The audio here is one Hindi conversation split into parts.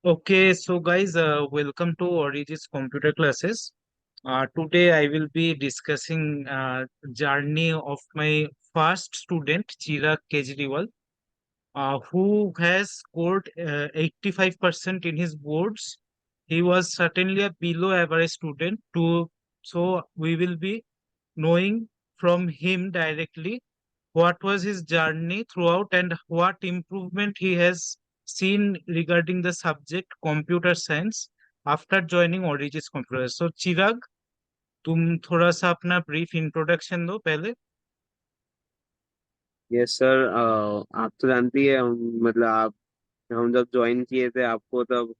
Okay, so guys, welcome to Origis Computer Classes. Today I will be discussing journey of my first student, Chirag Kejriwal, who has scored 85% in his boards. He was certainly a below average student. So we will be knowing from him directly what was his journey throughout and what improvement he has seen regarding the subject computer science after joining Origis Computer। So चिराग, तुम थोड़ा सा अपना ब्रीफ इंट्रोडक्शन दो पहले। Yes sir. आप तो जानती है मतलब आप हम जब ज्वाइन किए थे आपको तब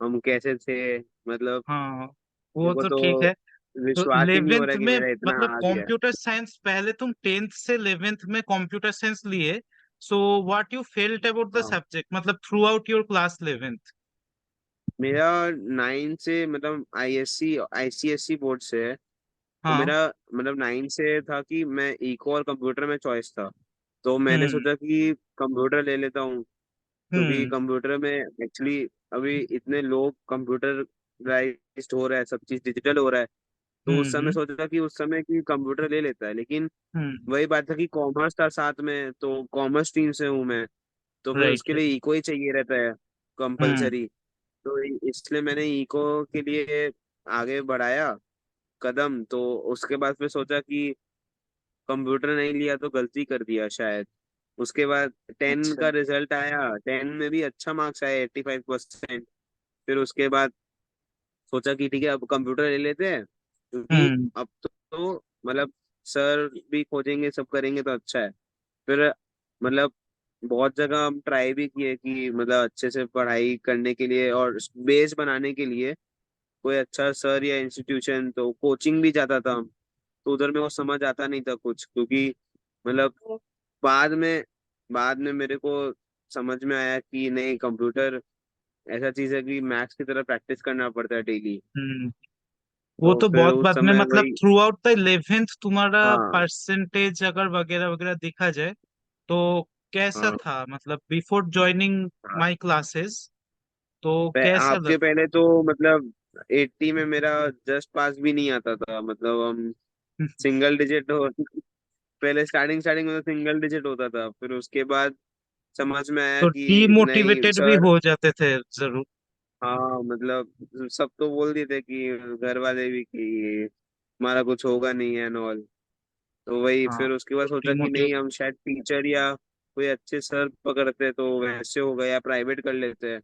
हम कैसे थे। मतलब हाँ, मेरे वो को तो तो ठीक है। तो विश्वास ही नहीं हो 11th रहा कि में मेरा इतना मतलब आ गया। कंप्यूटर साइंस, पहले तुम 10th से 11th में कंप्यूटर साइंस लिए। So what you felt about the हाँ, सब्जेक्ट, मतलब through out your class 11th। मेरा 9 से मतलब आईएससी आईसीएससी बोर्ड से है। तो हाँ। मेरा मतलब 9 से था कि मैं इको और कंप्यूटर में चॉइस था। तो मैंने हम्म। सोचा कि कंप्यूटर ले लेता हूँ, क्योंकि हम्म। कंप्यूटर में एक्चुअली अभी इतने लोग कंप्यूटराइज्ड हो रहा है, सब चीज डिजिटल हो रहा है। तो उस समय हम्म। सोचा कि उस समय कि कंप्यूटर ले लेता है, लेकिन हम्म। वही बात था कि कॉमर्स था साथ में, तो कॉमर्स टीम से हूँ मैं। तो फिर उसके राइट। लिए इको ही चाहिए रहता है, हम्म। कंपलसरी। तो इसलिए मैंने इको के लिए आगे बढ़ाया कदम। तो उसके बाद फिर सोचा कि कंप्यूटर नहीं लिया तो गलती कर दिया शायद। उसके बाद 10 अच्छा। का रिजल्ट आया, 10 में भी अच्छा मार्क्स आया, 85%। फिर उसके बाद सोचा कि ठीक है अब कंप्यूटर ले लेते हैं, क्योंकि हम्म। अब तो मतलब सर भी खोजेंगे, सब करेंगे तो अच्छा है। फिर मतलब बहुत जगह हम ट्राई भी किए कि मतलब अच्छे से पढ़ाई करने के लिए और बेस बनाने के लिए कोई अच्छा सर या इंस्टीट्यूशन, तो कोचिंग भी जाता था हम। तो उधर में वो समझ आता नहीं था कुछ, क्योंकि मतलब बाद में बाद में मेरे को समझ में आया कि नहीं, कंप्यूटर ऐसा चीज है कि मैथ्स की तरह प्रैक्टिस करना पड़ता है डेली। हम्म। वो तो तो फिर बहुत उस बाद में, समय मतलब वही। थ्रू आउट द 11th तुम्हारा हाँ परसेंटेज अगर वगैरह वगैरह देखा जाए तो कैसा हाँ था, मतलब बिफोर ज्वाइनिंग हाँ। माय क्लासेस तो कैसा आपके पहले तो मतलब 80 में मेरा जस्ट पास भी नहीं आता था, मतलब हम सिंगल डिजिट हो। पहले स्टार्टिंग स्टार्टिंग में तो सिंगल डिजिट होता था, फिर उसके बाद समझ में आया तो कि नहीं डीमोटिवेटेड भी सर। हो जाते थे जरूर। हाँ मतलब सब तो बोल दिए थे कि घर वाले भी कि हमारा कुछ होगा नहीं है ऑल। तो वही हाँ, फिर उसके बाद तो सोचा कि डिमोटिवेट। नहीं, हम शायद टीचर या कोई अच्छे सर पकड़ते तो वैसे हो गया, या प्राइवेट कर लेते हैं।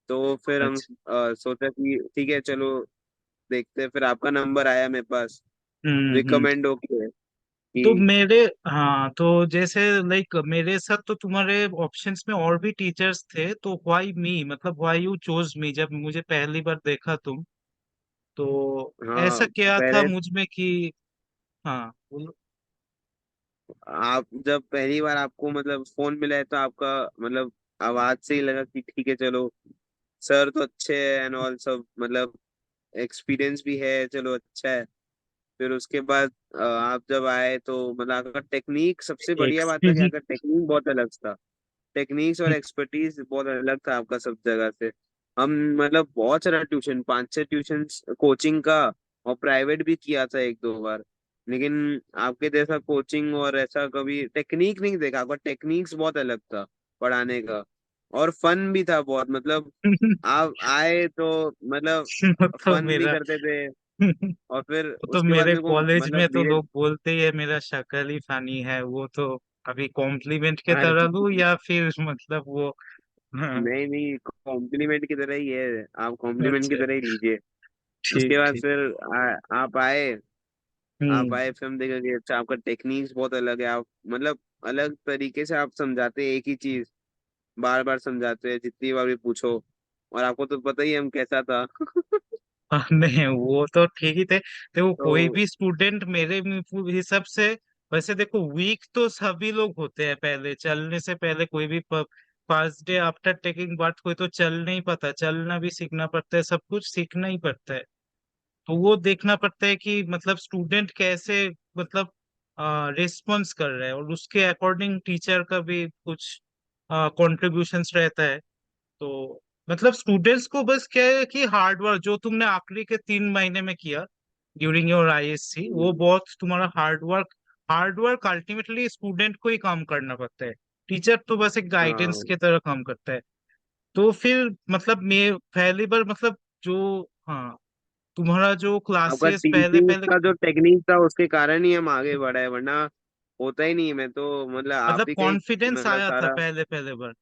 तो फिर हम अच्छा। सोचा कि ठीक है चलो देखते हैं। फिर आपका नंबर आया मेरे पास, हम्म। रिकमेंड होके तो कि मेरे, हाँ, तो जैसे लाइक मेरे साथ तो तुम्हारे ऑप्शंस में और भी टीचर्स थे, तो व्हाई मी, मतलब व्हाई यू चोज मी जब मुझे पहली बार देखा तुम, तो हाँ ऐसा क्या था पहले मुझ में कि, हाँ बोलो। आप जब पहली बार आपको मतलब फोन मिला है तो आपका मतलब आवाज से ही लगा कि ठीक है चलो, सर तो अच्छे हैं एंड ऑल सब, मतलब एक्सपीरियंस भी है, चलो अच्छा है। फिर उसके बाद आप जब आए तो मतलब आपका टेक्निक, सबसे बढ़िया बात था कि एक्सपीरियंस। आपका टेक्निक बहुत अलग था। टेक्निक्स और एक्सपर्टीज बहुत अलग था आपका सब जगह से। हम मतलब बहुत सारा ट्यूशन, 5 6 ट्यूशन कोचिंग का और प्राइवेट भी किया था एक दो बार, लेकिन आपके जैसा कोचिंग और ऐसा कभी टेक्निक नहीं देखा। आपका टेक्निक्स बहुत अलग था पढ़ाने का, और फन भी था बहुत। मतलब आप आए तो मतलब तो फन भी मेरा करते थे। और फिर तो उसके बाद मेरे मेरे को कॉलेज में मतलब तो धीरे। लोग बोलते ही है मेरा शक्ल ही फनी है, वो तो अभी कॉम्प्लीमेंट के अरे तरह लूं या फिर मतलब वो। हाँ। नहीं नहीं, कॉम्प्लीमेंट की तरह ही है, आप कॉम्प्लीमेंट की अच्छा। तरह ही लीजिए। ठीक उसके बाद ठीक। फिर आप आए। आप हम्म। आए फिर हम देखा कि अच्छा आपका टेक्निक्स बहुत अलग है। आप मतलब अलग तरीके से आप समझाते हैं एक ही चीज, बार बार समझाते हैं जितनी बार भी पूछो। और आपको तो पता ही है हम कैसा था। नहीं, वो तो ठीक ही थे। देखो, तो कोई भी स्टूडेंट मेरे हिसाब से, वैसे देखो वीक तो सभी लोग होते हैं पहले चलने से पहले, कोई भी first day after taking birth कोई तो चल नहीं पाता, चलना भी सीखना पड़ता है, सब कुछ सीखना ही पड़ता है। तो वो देखना पड़ता है कि मतलब स्टूडेंट कैसे, मतलब रिस्पॉन्स कर रहे हैं, और उसके अकॉर्डिंग टीचर का भी कुछ कंट्रीब्यूशंस रहता है। तो मतलब स्टूडेंट्स को बस क्या है कि हार्ड वर्क जो तुमने आखिरी के 3 महीने में किया ड्यूरिंग योर आईएससी, वो हम्म, बहुत तुम्हारा हार्ड वर्क अल्टीमेटली स्टूडेंट को ही काम करना पड़ता है। टीचर तो बस एक गाइडेंस हाँ। के तरह काम करता है। तो फिर मतलब मैं पहली बार मतलब जो, हाँ, तुम्हारा जो आपका क्लासेस पहले टीचिंग पहले का जो टेक्निक था उसके कारण ही हम आगे बढ़े, वरना होता ही नहीं। मैं तो मतलब मतलब आप ही का ही कॉन्फिडेंस मतलब आया था सारा। पहले पहले बार।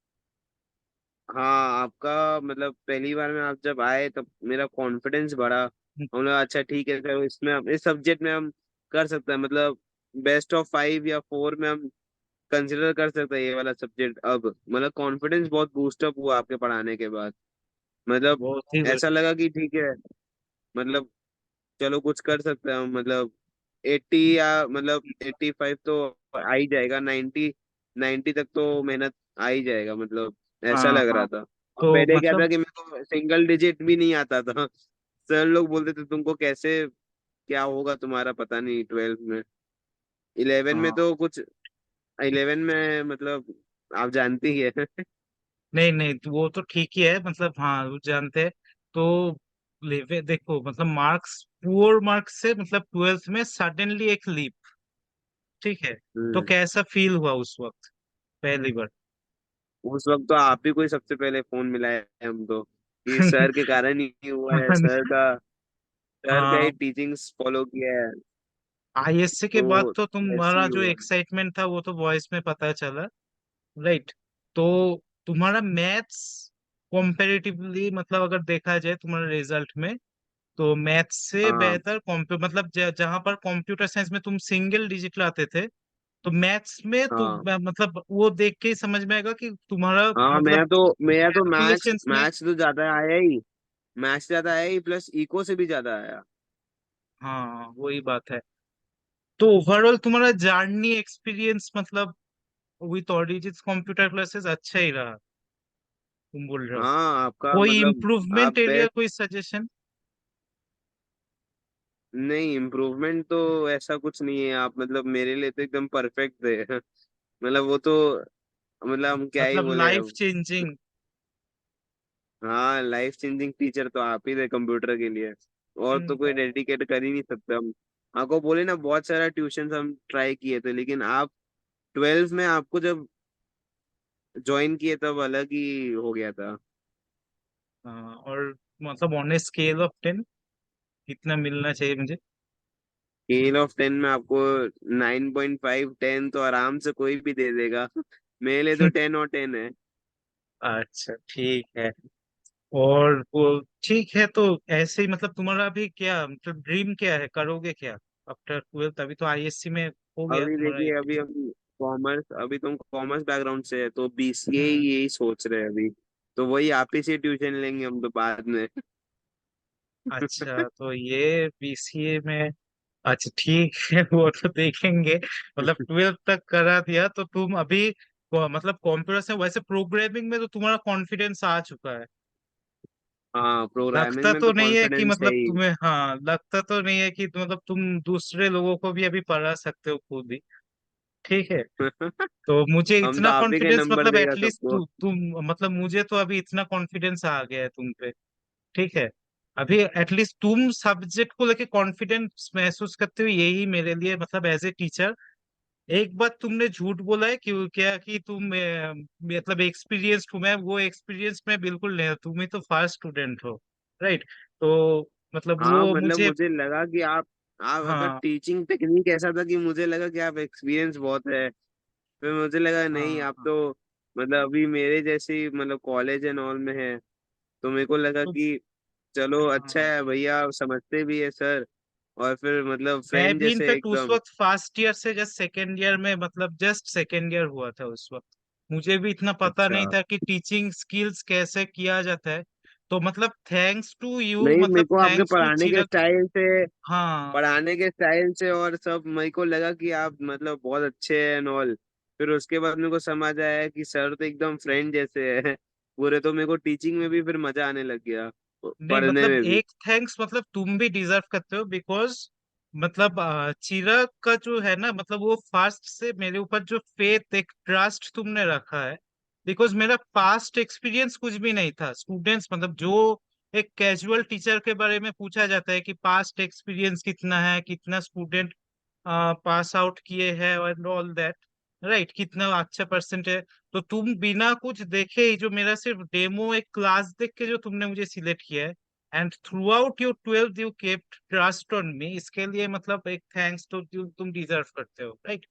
हाँ, आपका मतलब पहली बार में आप जब आए तब मेरा कॉन्फिडेंस बढ़ा। हम लोग अच्छा ठीक है, तो इसमें हम इस सब्जेक्ट में हम कर सकते हैं, मतलब बेस्ट ऑफ 5 या 4 में हम कंसिडर कर सकते हैं ये वाला सब्जेक्ट। अब मतलब कॉन्फिडेंस बहुत बूस्टअप हुआ आपके पढ़ाने के बाद। मतलब बहुत ही ऐसा लगा कि ठीक है, मतलब चलो कुछ कर सकते हैं हम, मतलब 80 या मतलब 85 तो आ ही जाएगा। 90 तक तो मेहनत आ ही जाएगा, मतलब ऐसा हाँ लग हाँ। रहा था। और तो पहले क्या था मतलब कि मेरे को सिंगल डिजिट भी नहीं आता था। सर लोग बोलते थे तुमको कैसे, क्या होगा तुम्हारा पता नहीं 12th में। 11 में हाँ, तो कुछ, 11 में मतलब आप जानती ही है। नहीं नहीं, तो वो तो ठीक ही है, मतलब हाँ वो जानते हैं। तो लेवे देखो, मतलब मार्क्स, पुअर मार्क्स से मतलब 12th में सडनली एक लीप, ठीक है। तो हम्म। कैसा फील हुआ उस वक्त पहली बार? उस वक्त तो आप ही को ही सबसे पहले फोन मिलाए हैं हम तो, कि सर के कारण ही हुआ है, सर का ही हाँ, टीचिंग्स फॉलो किया है। आईएससी के बाद तो तो ऐसे तुम्हारा ही जो हुआ। एक्साइटमेंट था वो तो वॉइस में पता चला, राइट। तो तुम्हारा मैथ्स कंपैरेटिवली, मतलब अगर देखा जाए तुम्हारे रिजल्ट में, तो मैथ्स से हाँ बेहतर मतलब जहां पर कंप्यूटर साइंस में तुम सिंगल डिजिट लाते थे, तो मैथ्स में हाँ मतलब वो देख के ही समझ में आएगा कि तुम्हारा हाँ। मतलब मेरा तो कैलकुलेशंस में। मैथ्स तो ज्यादा आया ही। मैथ्स ज्यादा आया ही, प्लस इको से भी ज्यादा आया। हाँ वही बात है। तो ओवरऑल तुम्हारा जर्नी एक्सपीरियंस मतलब विथ ऑरिजिन कंप्यूटर क्लासेस अच्छा ही रहा, तुम बोल रहे हो? हाँ, आपका कोई मतलब आप इम्प्रूवमेंट एरिया, बेस्ट। कोई सजेशन? नहीं, इम्प्रूवमेंट तो ऐसा कुछ नहीं है। आप मतलब मेरे लिए तो एकदम परफेक्ट थे। मतलब वो तो, मतलब हम क्या ही मतलब बोले लाइफ अब। चेंजिंग। हाँ, लाइफ चेंजिंग टीचर तो आप ही थे कंप्यूटर के लिए। और तो कोई डेडिकेट कर ही नहीं सकता हम। आपको बोले ना, बहुत सारा ट्यूशन हम ट्राई किए थे, लेकिन आप 12 में आपको जब ज्वाइन किए तब अलग ही हो गया था। और मतलब ऑन ए स्केल ऑफ 10 कितना मिलना चाहिए मुझे? स्केल ऑफ 10 में आपको 9.5 10 तो आराम से कोई भी दे देगा। मेरे लिए तो 10 और 10 है। अच्छा ठीक है। और वो ठीक है, तो ऐसे ही मतलब तुम्हारा अभी क्या मतलब ड्रीम क्या है, करोगे क्या आफ्टर 12th? अभी तो आईएससी में हो गया अभी तुम्हारा देखिए, एक। अभी हम कॉमर्स, अभी तुम कॉमर्स बैकग्राउंड से है तो बीसीए हम्म, यही सोच रहे हैं अभी। तो वही आप ही से ट्यूशन लेंगे हम तो बाद में। अच्छा, तो ये बीसीए में, अच्छा ठीक है। वो तो देखेंगे, मतलब 12th तक करा दिया तो तुम अभी मतलब कंप्यूटर से वैसे प्रोग्रामिंग में तो तुम्हारा कॉन्फिडेंस आ चुका है। हाँ, प्रोग्रामिंग लगता में तो तो नहीं है कि कॉन्फिडेंस है मतलब ही। तुम्हें, हाँ लगता तो नहीं है कि मतलब तुम दूसरे लोगों को भी अभी पढ़ा सकते हो खुद ही, ठीक है। तो मुझे हम तो इतना आप ही का कॉन्फिडेंस, नंबर मतलब देगा एटलीस्ट सबको। तुम मतलब मुझे तो अभी इतना कॉन्फिडेंस आ गया है तुम पे, ठीक है। अभी एटलीस्ट तुम सब्जेक्ट को लेके कॉन्फिडेंस महसूस करते हो, यही मेरे लिए मतलब एज ए टीचर। एक बात तुमने झूठ बोला है कि क्या कि तुम मतलब एक्सपीरियंस्ड हूं मैं, वो एक्सपीरियंस में बिल्कुल नहीं हूं, तुम ही तो फर्स्ट स्टूडेंट हो, राइट। तो मतलब हाँ, वो मतलब मुझे, मुझे लगा कि आप आपका हाँ टीचिंग टेक्निक ऐसा था कि मुझे लगा कि आप एक्सपीरियंस बहुत है। फिर मुझे लगा नहीं, हाँ आप हाँ। तो मतलब अभी मेरे जैसे मतलब कॉलेज एंड ऑल में है। तो मेरे को लगा तो कि चलो अच्छा हाँ, है भैया, समझते भी है सर। और फिर मतलब मैं फ्रेंड भी जैसे इनफेक्ट उस एकदम। वक्त फर्स्ट ईयर से जस्ट सेकेंड ईयर में, मतलब जस्ट सेकेंड ईयर हुआ था उस वक्त। मुझे भी इतना पता अच्छा। नहीं था कि टीचिंग स्किल्स कैसे किया जाता है। तो मतलब थैंक्स टू यू, नहीं, मेरे मतलब को आपके थैंक्स टू चिरक। हाँ पढ़ाने के स्टाइल से और सब मेरे को लगा कि आप मतलब बहुत अच्छे हैं एंड ऑल। फिर उसके बाद मेरे को समझ आया कि सर तो एकदम फ्रेंड जैसे है पूरे। तो मेरे को टीचिंग में भी फिर मजा आने लग गया, नहीं, पढ़ने मतलब में भी। एक थैंक्स मतलब तुम भी डिजर्व करते हो, बिकॉज मतलब चिराग का जो है ना, मतलब वो फर्स्ट से मेरे ऊपर जो फेथ, एक ट्रस्ट तुमने रखा है, बिकॉज मेरा पास्ट एक्सपीरियंस कुछ भी नहीं था। स्टूडेंट्स मतलब जो एक कैजुअल टीचर के बारे में पूछा जाता है कि पास्ट एक्सपीरियंस कितना है, कितना स्टूडेंट पास आउट किए हैं एंड ऑल दैट, राइट, कितना अच्छा परसेंट है। तो तुम बिना कुछ देखे ही, जो मेरा सिर्फ डेमो एक क्लास देख के जो तुमने मुझे सिलेक्ट किया है, and through out your 12th you kept trust on me, इसके लिए मतलब एक थैंक्स तो तुम डिजर्व करते हो, राइट।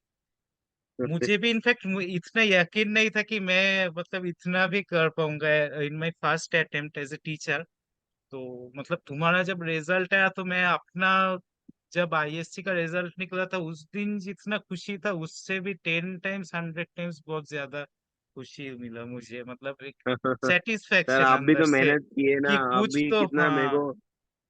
मुझे भी इनफैक्ट इतना यकीन नहीं था कि मैं मतलब इतना भी कर पाऊंगा in my first attempt as a teacher. तो मतलब तुम्हारा जब रिजल्ट आया तो मैं अपना, जब आईएससी का रिजल्ट निकला था उस दिन जितना खुशी था उससे भी 10 टाइम्स 100 टाइम्स बहुत ज्यादा खुशी मिला मुझे, मतलब एक सर सेटिस्फेक्शन आप भी अंदर तो से मेहनत किए ना, कि आप कुछ भी तो, कितना मेरे हाँ। को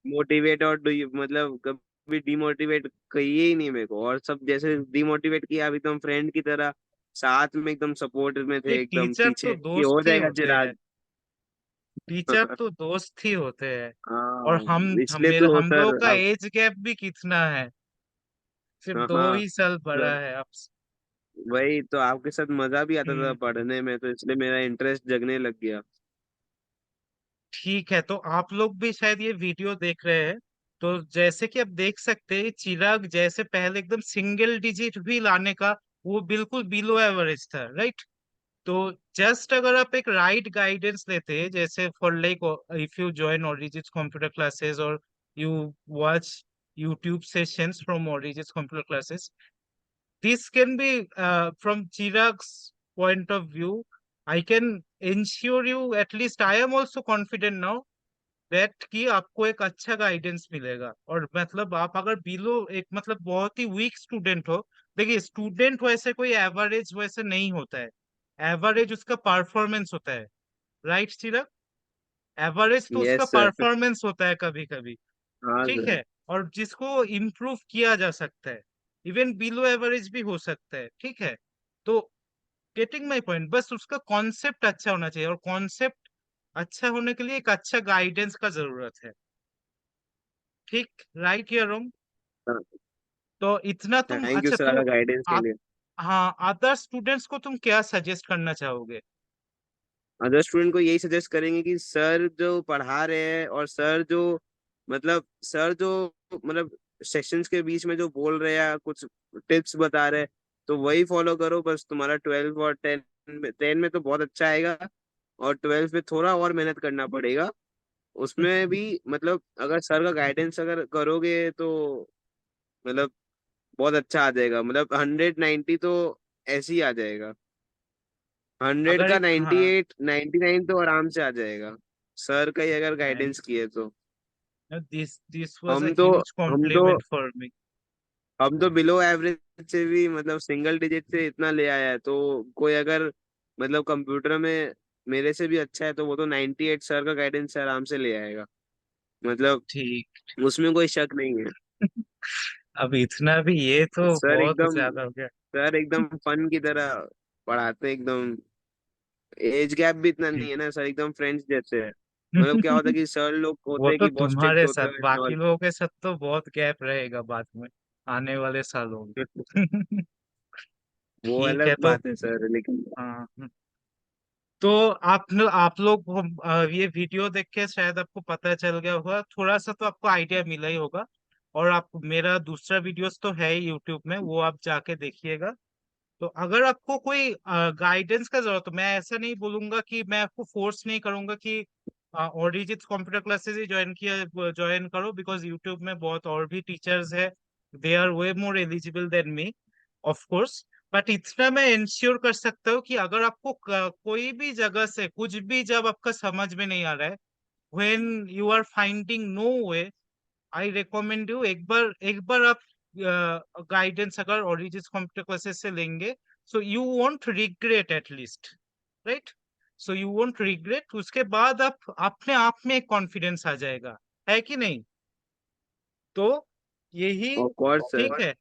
मोटिवेट और मतलब कभी डिमोटिवेट कहिए ही नहीं मेरे को, और सब जैसे डिमोटिवेट किया अभी एकदम फ्रेंड की तरह साथ में एकदम सपोर्ट में थे एक एकदम टीचर तो पीछे कि हो दोस्त ही जाएगा होते हैं, चिराग। टीचर तो दोस्त ही होते हैं। और हाँ हम इसलिए मेरे तो हम सर लोग का अब। एज गैप भी कितना है, सिर्फ हाँ 2 ही साल बड़ा सर है अब। वही तो, आपके साथ मजा भी आता था हम्म। पढ़ने में, तो इसलिए मेरा इंटरेस्ट जगने लग गया। ठीक है, तो आप लोग भी शायद ये वीडियो देख रहे हैं। तो जैसे कि आप देख सकते हैं, चिराग जैसे पहले एकदम सिंगल डिजिट भी लाने का, वो बिल्कुल बिलो एवरेज था, राइट। तो जस्ट अगर आप एक राइट गाइडेंस लेते हैं, जैसे for like if you join Origins computer classes और you watch YouTube sessions from Origins computer classes, this can be from Chirag's point of view. I can ensure you, at least I am also confident now that कि आपको एक अच्छा गाइडेंस मिलेगा। और मतलब आप अगर बिलो एक मतलब बहुत ही वीक स्टूडेंट हो, देखिए स्टूडेंट वैसे कोई एवरेज वैसे नहीं होता है, एवरेज उसका परफॉर्मेंस होता है, राइट चिराग। एवरेज तो उसका यस सर। परफॉर्मेंस होता है कभी कभी, हाँ ठीक सर। है। और जिसको इम्प्रूव किया जा सकता है, इवन बिलो एवरेज भी हो सकता है, ठीक है। तो गेटिंग माई पॉइंट, बस उसका कॉन्सेप्ट अच्छा होना चाहिए, और कॉन्सेप्ट अच्छा होने के लिए एक अच्छा गाइडेंस का जरूरत है, ठीक, राइट या रॉन्ग। तो इतना तुम थैंक यू अच्छा तो सर गाइडेंस के आप, लिए। हाँ, अदर स्टूडेंट्स को तुम क्या सजेस्ट करना चाहोगे। अदर स्टूडेंट को यही सजेस्ट करेंगे कि सर जो पढ़ा रहे हैं और सर जो मतलब सेक्शंस के बीच में जो बोल रहे हैं, कुछ टिप्स बता रहे हैं, तो वही फॉलो करो। बस तुम्हारा 12 और 10 में तो बहुत अच्छा आएगा, और 12 में थोड़ा और मेहनत करना पड़ेगा। उसमें भी मतलब अगर सर का गाइडेंस अगर करोगे तो मतलब बहुत अच्छा आ जाएगा, मतलब 190 तो ऐसे ही आ जाएगा। 100 अगर का एक, हाँ, 98 99 तो आराम से आ जाएगा, सर का ही अगर गाइडेंस किए तो। दिस वाज अ हम तो ह्यूज हम तो कॉम्प्लीमेंट फॉर मी। हम तो बिलो एवरेज से भी मतलब सिंगल डिजिट से इतना ले आया है, तो कोई अगर मतलब कंप्यूटर में मेरे से भी अच्छा है तो वो तो 98 सर का गाइडेंस से आराम से ले आएगा, मतलब ठीक। उसमें कोई शक नहीं है। अब इतना भी ये तो सर बहुत एकदम ज्यादा हो गया। सर एकदम फन की तरह पढ़ाते हैं एकदम। एज गैप भी इतना नहीं ठीक। है ना सर, एकदम फ्रेंड्स जैसे है। मतलब क्या होता है कि सर लोग वो होते हैं तो कि बहुत स्ट्रिक्ट तुम्हारे होते साथ, हैं and बाकी all। लोगों के साथ तो बहुत गैप रहेगा बाद में, आने वाले सालों में। वो ठीक है अलग तो, बात है सर, लेकिन हाँ, तो आप लोग ये वीडियो देख के शायद आपको पता चल गया होगा, थोड़ा सा तो आपको आइडिया मिला ही होगा। और आप, मेरा दूसरा वीडियोस तो है ही यूट्यूब में, वो आप जाके देखिएगा। तो अगर आपको कोई गाइडेंस का जरूरत हो, मैं ऐसा नहीं बोलूंगा कि मैं आपको फोर्स नहीं करूंगा कि ओरिजित कंप्यूटर क्लासेस ही ज्वाइन करो, बिकॉज यूट्यूब में बहुत और भी टीचर्स है, they are way more eligible than me, of course. But इतना मैं इंश्योर कर सकता हूँ कि अगर आपको कोई भी जगह से कुछ भी, जब आपका समझ में नहीं आ रहा है, when you are finding no way, I recommend you, एक बार आप गाइडेंस अगर ओरिजिन कंप्यूटर क्लासेस से लेंगे, so you won't regret at least, right. So you won't regret, उसके बाद आप अपने आप में एक कॉन्फिडेंस आ जाएगा, है कि नहीं। तो यही, ऑफ कोर्स ठीक सर। है।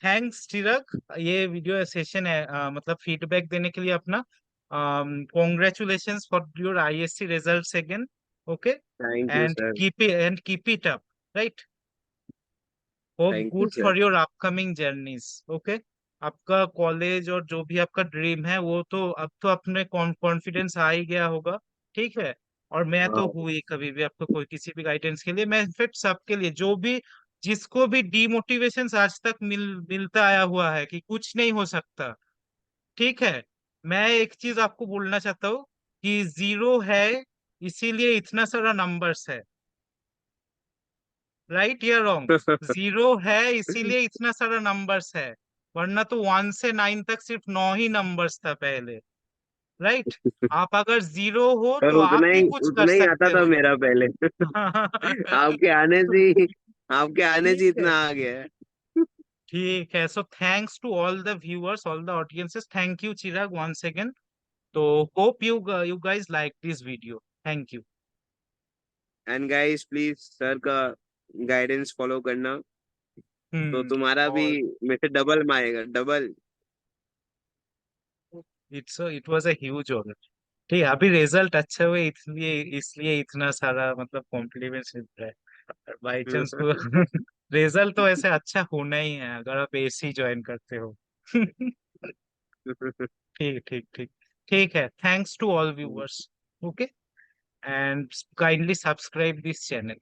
थैंक्स चिरक, ये वीडियो सेशन है, मतलब फीडबैक देने के लिए अपना। Congratulations for your ISC results again, okay. Thank you and sir. Keep it up, right. Hope thank you good sir. For your upcoming journeys, okay. आपका कॉलेज और जो भी आपका ड्रीम है वो तो अब तो अपने कॉन्फिडेंस आ ही गया होगा। ठीक है। और मैं तो हाँ। हूँ ही, कभी भी आपको कोई किसी भी गाइडेंस के लिए, मैं इनफेक्ट सबके लिए, जो भी जिसको भी डीमोटिवेशन आज तक मिलता आया हुआ है कि कुछ नहीं हो सकता। ठीक है। मैं एक चीज आपको बोलना चाहता हूँ कि जीरो है इसीलिए इतना सारा नंबर्स है। राइट या रॉन्ग? जीरो है इसीलिए इतना सारा नंबर्स है, वरना तो 1 से 9 तक सिर्फ 9 ही नंबर्स था पहले। राइट। आप अगर जीरो हो और तो आप भी कुछ कर उतना ही आता सकते था हो। मेरा पहले। आपके आने से ही आपके आने ठीक से है। इतना आ गया है। ठीक है, so thanks to all the viewers, all the audiences, thank you Chirag once again. तो hope you guys like this video. Thank you. And guys please sir का गाइडेंस फॉलो करना, तो तुम्हारा भी और मेरे से डबल मारेगा, double. It was a huge honour. ठीक है, अभी रिजल्ट अच्छे हुए इसलिए इसलिए इतना सारा मतलब कॉम्प्लीमेंट्स मिल रहा है। बाई चांस को रिजल्ट तो ऐसे अच्छा होना ही है अगर आप एसी ज्वाइन करते हो। ठीक ठीक ठीक। ठीक है, thanks to all viewers. Okay. And kindly subscribe this channel.